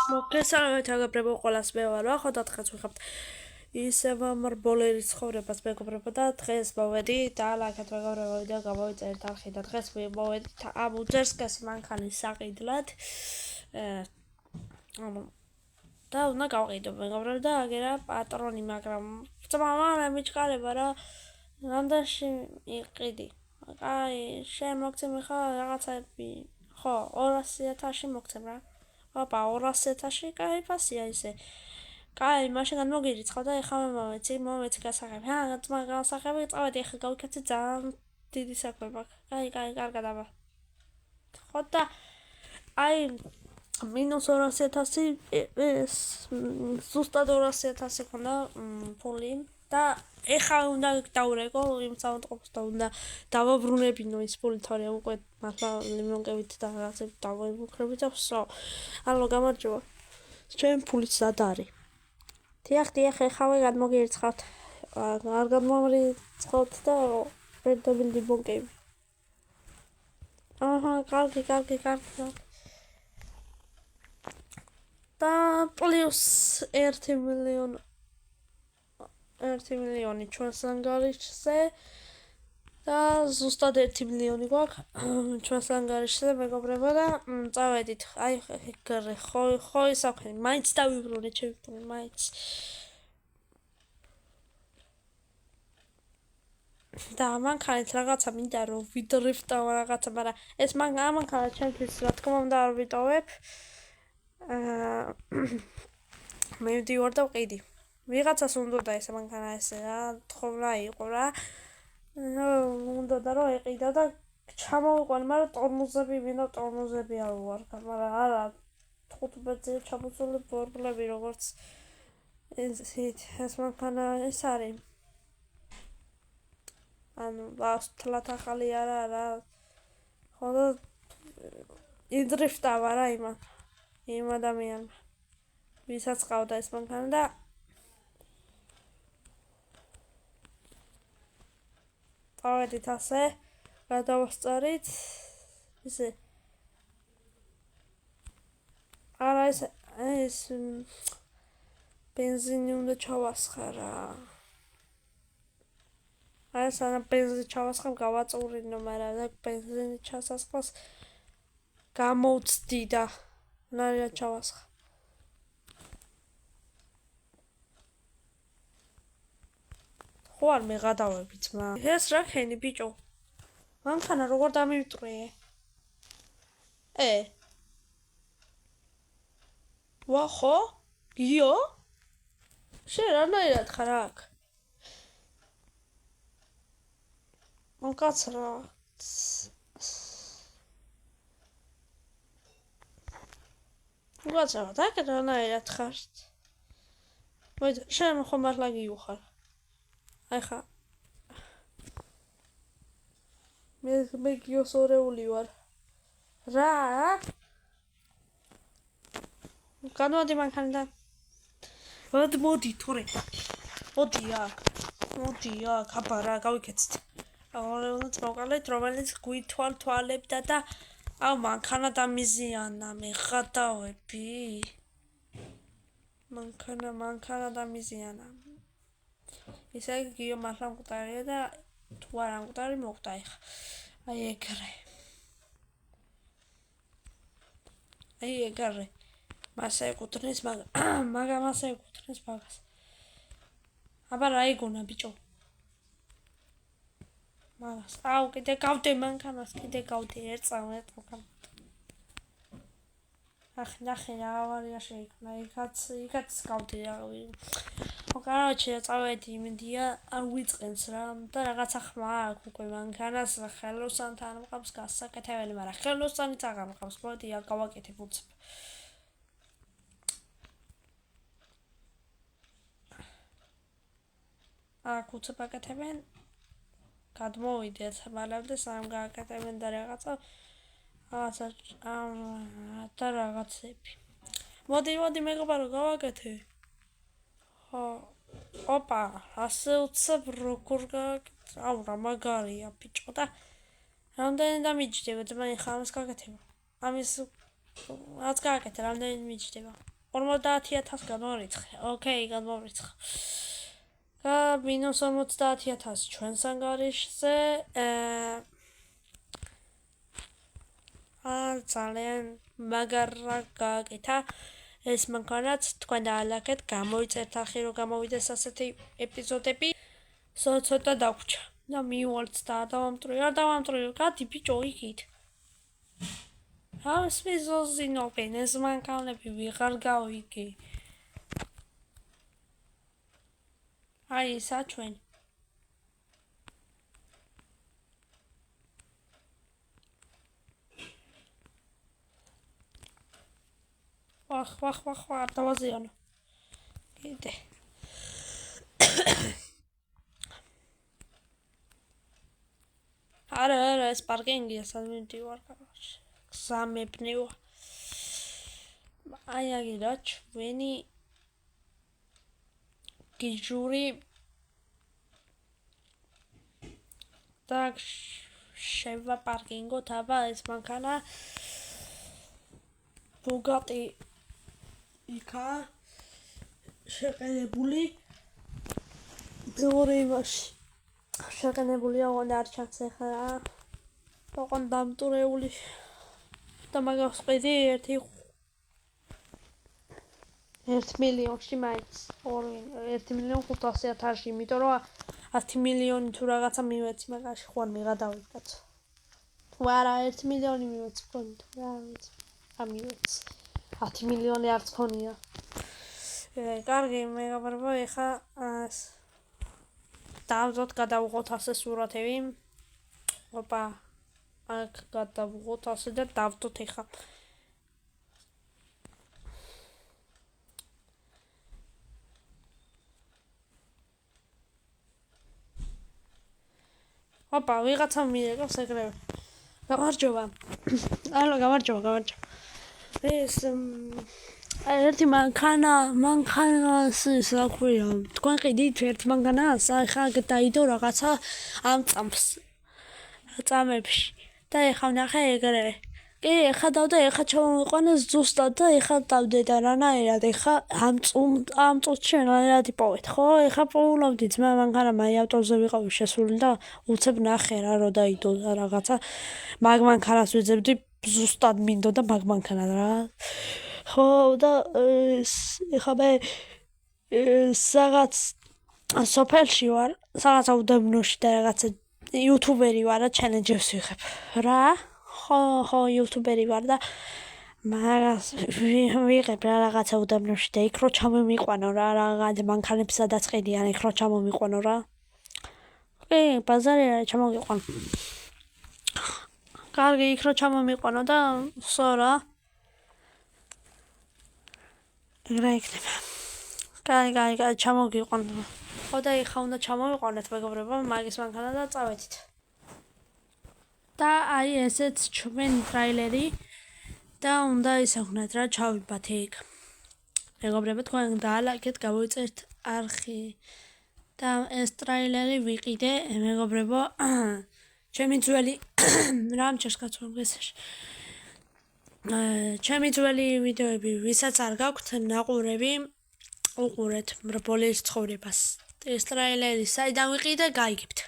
მოგესალმებით აგებრებო ყველას, მე ვარ ახლა დღეს ვიხავთ ისევ მარბოლერის ცხოვრებას მეგობრებო და დღეს მოვედი და ლაკეთ მეგობრებო ვიდეო გამოვიწერეთ არხი და დღეს მოვედით ამ უძერსკეს მანქანის საყიდლად და უნდა გავყიდო მეგობრებო და აგერა პატრონი მაგრამ ძმამა მე მიჩქარება რა რამდენში იყიდი აი შენ მოგცემ ხა რაღაცები ხო 200.000-ში მოგცემ რა აბა 200.000-ში კაი ფასია ისე კაი მაშინ გამოგირიცხავ და ეხლა მომეცი გასაღები ძმა გასაღები წავედი ეხლა გავიქცე ძალიან დიდი საქმე მაქვს კაი კარგად აბა ხო და აი მინუს 200.000 ზუსტად 200.000 ქონდა ფული და ეხლა უნდა დავრეკო იმ საავადმყოფოს და უნდა დავაბრუნებინო ის ფული თორე უკვე მართლა ლიმონკებით და რაღაცები დავემუქრებით და ვსო ალო გამარჯობა ჩემ ფულიც სად არის დიახ ეხავე გადმოგირიცხავთ არ გადმომრიცხავთ და ერთობილ ლიმონკები აჰა კარგი და პლუს 1 მილიონი ჩვენს ანგარიშზე და ზუსტად 1 მილიონი გვაქვს ჩვენს ანგარიშზე მეგობრებო და წავედით აი ხო ისაქვენი მაინც დავიბრუნე ჩემი ფული მაინც და მანქანით რაღაცა მინდა რომ ვიდრიფტავ რაღაცა მაგრამ ეს მანქანა ჩემთვის რა თქმა უნდა არ ვიტოვებ მე ვდივარ და ვყიდი ვიღაცას უნდა ეს მანქანა ესე რა თხოვნა იყო რა უნდა და რომ ეყიდა და ჩამოვიყვან მაგრამ ტორმოზები მინდა ტორმოზები არ ვარ მაგრამ არა 15-ზე ჩამოსული ბორბლები როგორც ეს მანქანა ეს არის ანუ ვასთლათ ახალი არა ხო და იდრიფტავა რა იმ ადამიანმა ვისაც ყავდა ეს მანქანა და წავედით ასე გადავასწარით ისე არა ეს ბენზინი უნდა ჩავასხა აი სანამ ბენზინი ჩავასხამ გავაწურინო მაგრამ ბენზინი ჩასასხმას გამოვცდი და ნარია ჩავასხა ხო არ მეღადავებით მა ეს რა ხენი ბიჭო მანქანა როგორ დამივიტრე ვა ხო გიო შენ რანაირად ხარ აქ მოკაცრა მოკაცრა და რანაირად ხარ მოიცა შენ ხომ მართლა გიუხარ აი ხა მე გიოსორეული ვარ რა განვადი მანქანიდან მოდი თორე მოდი აქ აბა რა გავიქეცთ აღარებაც მოვყალეთ რომელიც გვითვალთვალებდა და აუ მანქანა დამიზიანა მეღადავები მანქანა დამიზიანა ისე გიო მართლა მკვდარია და თუ არ ამკვდარი მოხდა აი ეგრე მასა ეკუთვნის მაგას აბა რა იგონა ბიჭო მაგას აუ კიდე გავდე მანქანას ერთ წამო ნახე რა ავარია შეიქმნა იქაც გავდე короче წავედი იმედია არ ვიწყენს რა და რაღაცა ხმა აქვს უკვე მანქანას ხელოსანთან მყავს გასაკეთებელი მაგრამ ხელოსანიც აღარ მყავს მოდი გავაკეთებ უცებ აქ უცებ აკეთებენ გადმოვიდეთ მალამდე სამ გააკეთებენ და რაღაცა და რაღაცები მოდი მეგობარო გავაკეთე ხო ოპა ასე უცებ როგორ აუ რა მაგარია ბიჭო და რამდენი დამიჯდება ძმა ხა ამას გაკეთება ამის რაც გააკეთე რამდენი მიჯდება 50,000 გამორიცხე. ოკეი, გამორიცხე. და მინუს 50,000 ჩვენს ანგარიშზე. ძალიან მაგარა გააკეთა ეს მანქანაც თქვენ დაალაგეთ, გამოიწერთ ახი რომ გამოვიდეს ასეთი ეპიზოდები. ცოტა დაგვრჩა და მივალთ და არ დავამტვრიო, გადი ბიჭო იქით. How is open ეს მანქანები ვიღარ გავიგე. აი ისა ჩვენ. ვახ, არ დავაზიანო. კიდე. არა, ეს პარკინგია, სადმე მივარ კარაში. სამებნეო. აი აგირა ჩვენი გიჟური და შევა პარკინგოთ აბა ეს მანქანა ბუგატი იქა შეყენებული მეორე იმაში შეყენებულია ოღონდ არ ჩანს ახლა ოღონდ დამტურეული და მაგას ყვედი 1 მილიონში მაინც 1,500,000-ში, იმიტომ რომ 10 მილიონი თუ რაღაცა მივეცი მაგაში ხوار მიღადავით კაცო. თუ არა 1 მილიონი მივეცი ფონი თუ რა ვიცი. ამივეცი. 10 მილიონი არც ფონია. კარგი, მეგობრებო, ეხა დავზოთ გადავუღოთ ასე სურათები. ოპა. აქ გადავუღოთ ასე და დავდოთ ეხა. ოპა, ვიღაცა მიიღოს ეგრევე. გამარჯობა. ალო, გამარჯობა. ეს ერთი მანქანას ის რა ქვია. თქვენ ყიდით ერთ მანქანას, ახლა დაიდო რაღაცა ამ წამებში. და ეხა ვნახე ეგრევე. კი, ეხა დავდე, ეხა ჩამოვიყვანეს ზუსტად და ეხა დავდე და რანაირად ეხა ამ წუთში რანაირად იპოვეთ, ხო? ეხა პოულობდი ძმა მანქანა მაი ავტოზე ვიყავი შესული და უცებ ნახე რა რო დაიდო და რაღაცა მაგ მანქანას ვიძებდი ზუსტად მინდოდა მაგ მანქანა რა. ხო და ეხა მე რაღაც სოფელში ვარ, რაღაცა უდაბნოში და რაღაცა იუთუბერი ვარ და ჩელენჯებს ვიღებ. რა? ხო, იუთუბერი ვარ და მაგას ვიღებ რა რაღაცა უდაბნოში და იქ რო ჩამომიყვანო რა რაღაც მანქანებს სადაც ყიდიან, იქ რო ჩამომიყვანო რა. კი, ბაზარი არის ჩამომიყვანო. კარგი, იქ რო ჩამომიყვანო და სორა. ეგრე იქნება. კარგი, ჩამოგიყვანო. ხო და ეხა უნდა ჩამოვიყვანეთ მეგობრებო, მაგის მანქანა და წავედით. და აი ესეც ჩვენი ტრაილერი და უნდა ისავნათ რა ჩავიბათ იქ. მეგობრებო, თქვენ დაალაგეთ, გავიწერთ არხი და ეს ტრაილერი ვიყიდე, მეგობრებო, ჩემი ძველი რამჩერს კაცობრესაში. ჩემი ძველი ვიდეოები, ვისაც არ გაქვთ ნაყურები, უყურეთ მრბოლის ცხოვრებას. ეს ტრაილერი საიდან ვიყიდე, გაიგებთ.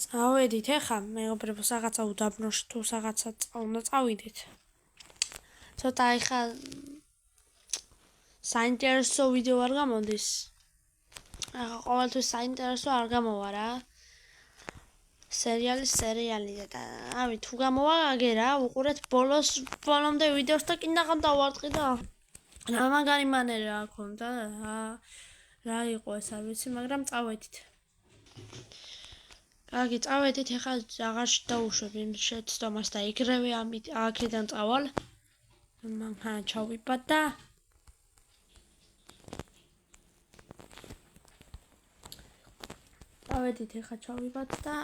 წავედით ეხა, მეგობრებო, რაღაცა უდაბნოში თუ რაღაცა უნდა წავიდეთ. ცოტა ეხა საინტერესო ვიდეო არ გამოდის. ეხა ყოველთვის საინტერესო არ გამოვა რა. სერიალი და ავი თუ გამოვა აგერა, უყურეთ ბოლომდე ვიდეოს და კიდე დავარტყი და რა მაგარი მანერა აქონდა რა იყო ეს არ ვიცი, მაგრამ წავედით. კარგი, წავედით, ეხლა აღარ დავუშვებ იმ შეცდომას და ეგრევე აქედან წავალ. მანქანა ჩავიბად და წავედით, ეხლა ჩავიბად და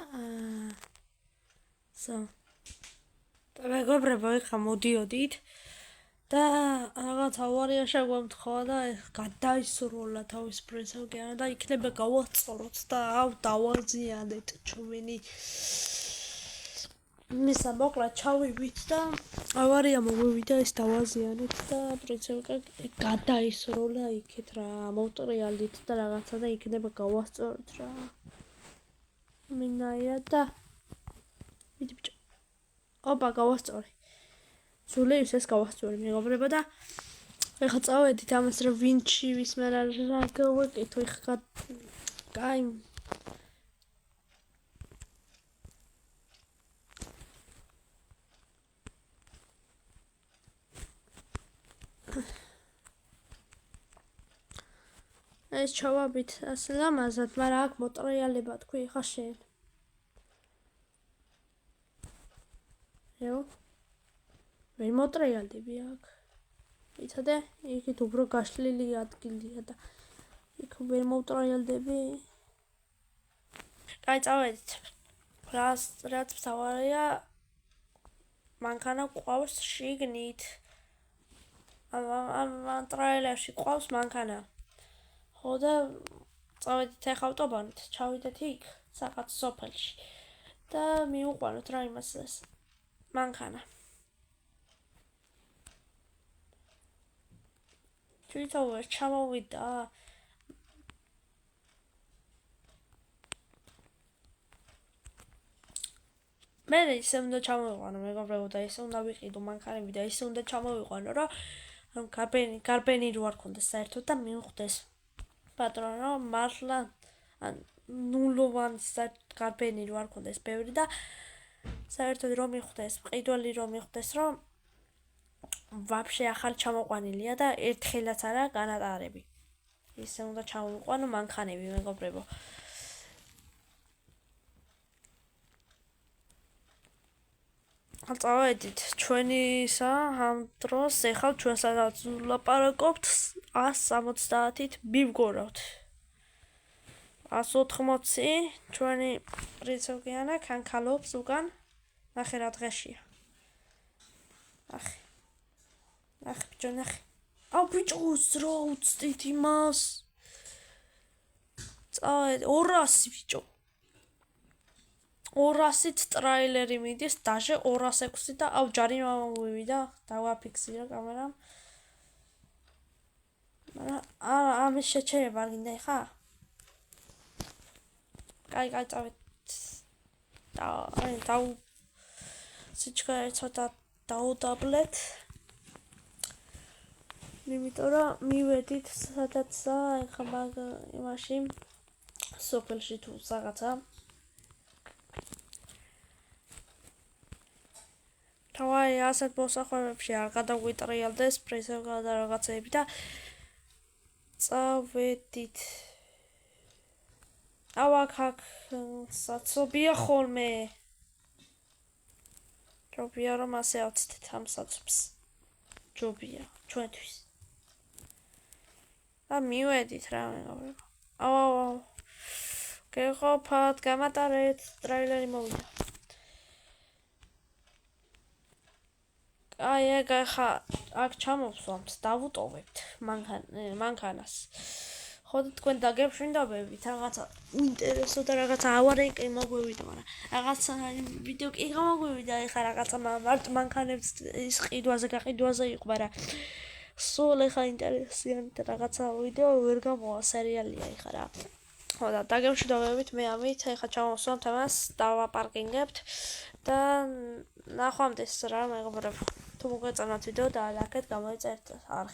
და მეგობრებო, ეხლა მოდიოდით და რაღაც ავარია შეგვემთხვა და გადაისროლა თავის პრესავგიანა და იქნება გავაწყროთ და დავაზიანეთ ჩვენი მისა მოკლედ ჩავივით და ავარია მოგვივიდა ეს დავაზიანეთ და პრინციპი გადაისროლა იქეთ რა მოტრიალით და რაღაცა და იქნება გავასწორეთ რა მინაია და ვიდი ბიჭო ოპა გავასწორი სულიus ეს გავასწორი მეგობრებო და ეხლა წავედით ამას რა ვინჩი ვისმენ რა გავაკეთო ეხლა კაი ეს ჩავაბით ასე ლამაზად, მაგრამ აქ მოტრიალება თქვი ხა შენ. ეო? ვერ მოტრიალდები აქ. იცოდე? იქით უფრო გაშლილი ადგილია და იქ ვერ მოტრიალდები. კაი წავედით. რაც მთავარია მანქანა ყავს შიგნით. ამ ტრაილერში ყავს მანქანა. ხო და წავედით ახლა ავტობანით, ჩავიდეთ იქ, რაღაც სოფელში და მივუყვანოთ რა იმას ეს მანქანა. თვითონ ვერ ჩამოვიდა. მე ისე უნდა ჩამოვიყვანო მეგობრებო და ისე უნდა ვიყიდო მანქანები და ისე უნდა ჩამოვიყვანო რომ გარბენი რო არ ქონდეს საერთოდ და მივხვდეს პატრონო მართლა ნულოვანი გარბენი რო არ ქონდეს ბევრი და საერთოდ რომ მივხვდეს მყიდველი რომ მივხვდეს რომ ვაფშე ახალი ჩამოყვანილია და ერთხელაც არა განატარები ისე უნდა ჩამოვიყვანო მანქანები მეგობრებო წავედით ჩვენისა ამ დროს ეხლა ჩვენ სადაც ვლაპარაკობთ 170-ით მივგორავთ 180 ჩვენი პრინციპიანა კანკალობს უკან ნახე რა დღეშია ნახე ბიჭო ნახე აუ ბიჭო რა უცდით იმას წავედი 200 ბიჭო 200-ით ტრაილერი მიდის დაჟე 206 და აუ ჯარიმა მოვივიდა დავაფიქსირა კამერამ მაგრამ ამის შეჩერება არ გინდა ხა კაი წავედ და სიჩქარე ცოტა დაუდაბლეთ იმიტომ რომ მივედით სადაცა ხა მაგ იმაში სოფელში თუ რაღაცა თავი ასეთ მოსახლეებში არ გადაგვიტრიალდეს პრინციპი და რაღაცეები და წავედით ავაკ საცობია ხოლმე ჯობია რომ ასე ავწდეთ ამ საცობს ჯობია ჩვენთვის და მივედით რა მეგობრებო აუ გეყოფათ გამატარეთ ტრაილერი მოვიდა აი ახლა აქ ჩამოვსვამთ დავუტოვებთ მანქანას ხო და თქვენ დაგეშვინდობებით რაღაცა ინტერესო და რაღაცა ავარია მოგვივიდა მაგრამ რაღაცა ვიდეო კი გამოგვივიდა ეხლა რაღაცა მარტო მანქანებს ის ყიდვაზე გაყიდვაზე იყო მაგრამ სულ ეხლა ინტერესიანი და რაღაცა ვიდეო ვერ გამოვა სერიალია ეხლა რა ხო და დაგეშვინდობებით მე ამით ეხლა ჩამოვსვამთ ამას დავაპარკინგებთ და ნახვამდის რა მეგობრებო თუ მოგეწონათ ვიდეო და ლაიქეთ გამოიწერეთ არხი